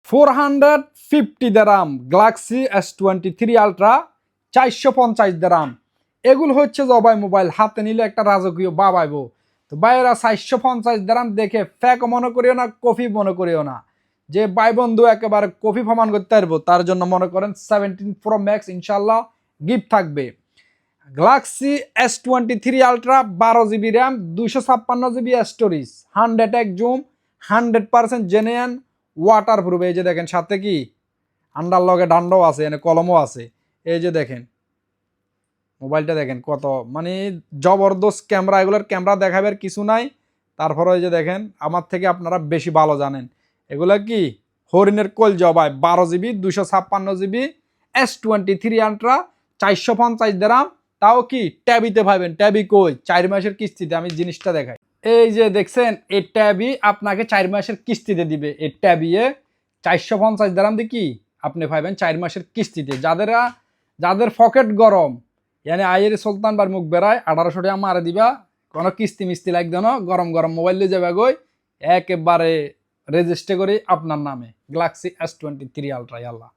450 দারাম Galaxy S23 ultra, 450 দারাম। এগুলো হচ্ছে জবাই মোবাইল, হাতে নিলে একটা রাজকীয় বাবাইব। তো বাইরা 450 দারাম দেখে ফ্যাক মনে করিও না, কফি মনে করিও না। যে ভাই বন্ধু একেবারে কফি প্রমাণ করতে পারবো তার জন্য মনে করেন 17 প্রো ম্যাক্স ইনশাল্লাহ গিফট থাকবে। Galaxy S23 ultra 12 GB RAM, 256 GB storage, 100x zoom, 100% genuine, water proof. এই যে দেখেন সাথে কি আন্ডার লগে ডান্ডাও আছে, এনে কলমও আছে। এই যে দেখেন মোবাইলটা দেখেন কত মানে জবরদস্ত ক্যামেরা, এগুলোর ক্যামেরা দেখাবার কিছু নাই। তারপরে এই যে দেখেন আমার থেকে আপনারা বেশি ভালো জানেন এগুলা কি হরিণের কোল জবাই। 12 GB 256 GB S23 আলট্রা, 450 দারাম। তাও কি ট্যাবিতে পাবেন। ট্যাবি কই 4 মাসের কিস্তিতে। আমি জিনিসটা দেখাই। এই যে দেখছেন এই ট্যাবি আপনাকে 4 মাসের কিস্তিতে দিবে। এই ট্যাবিয়ে 450 দারাম দিয়ে কি আপনি পাবেন 4 মাসের কিস্তিতে। যাদের পকেট গরম, মানে আইয়ের সুলতান বার মুখ বেড়ায় 1800 টাকা মারে দিবা, কোনো কিস্তি মিস্তি লাগবে না, গরম গরম মোবাইল দিয়ে যাবে গই একেবারে রেজিস্টার করি আপনার নামে গ্যালাক্সি S23 আলট্রা। আল্লাহ।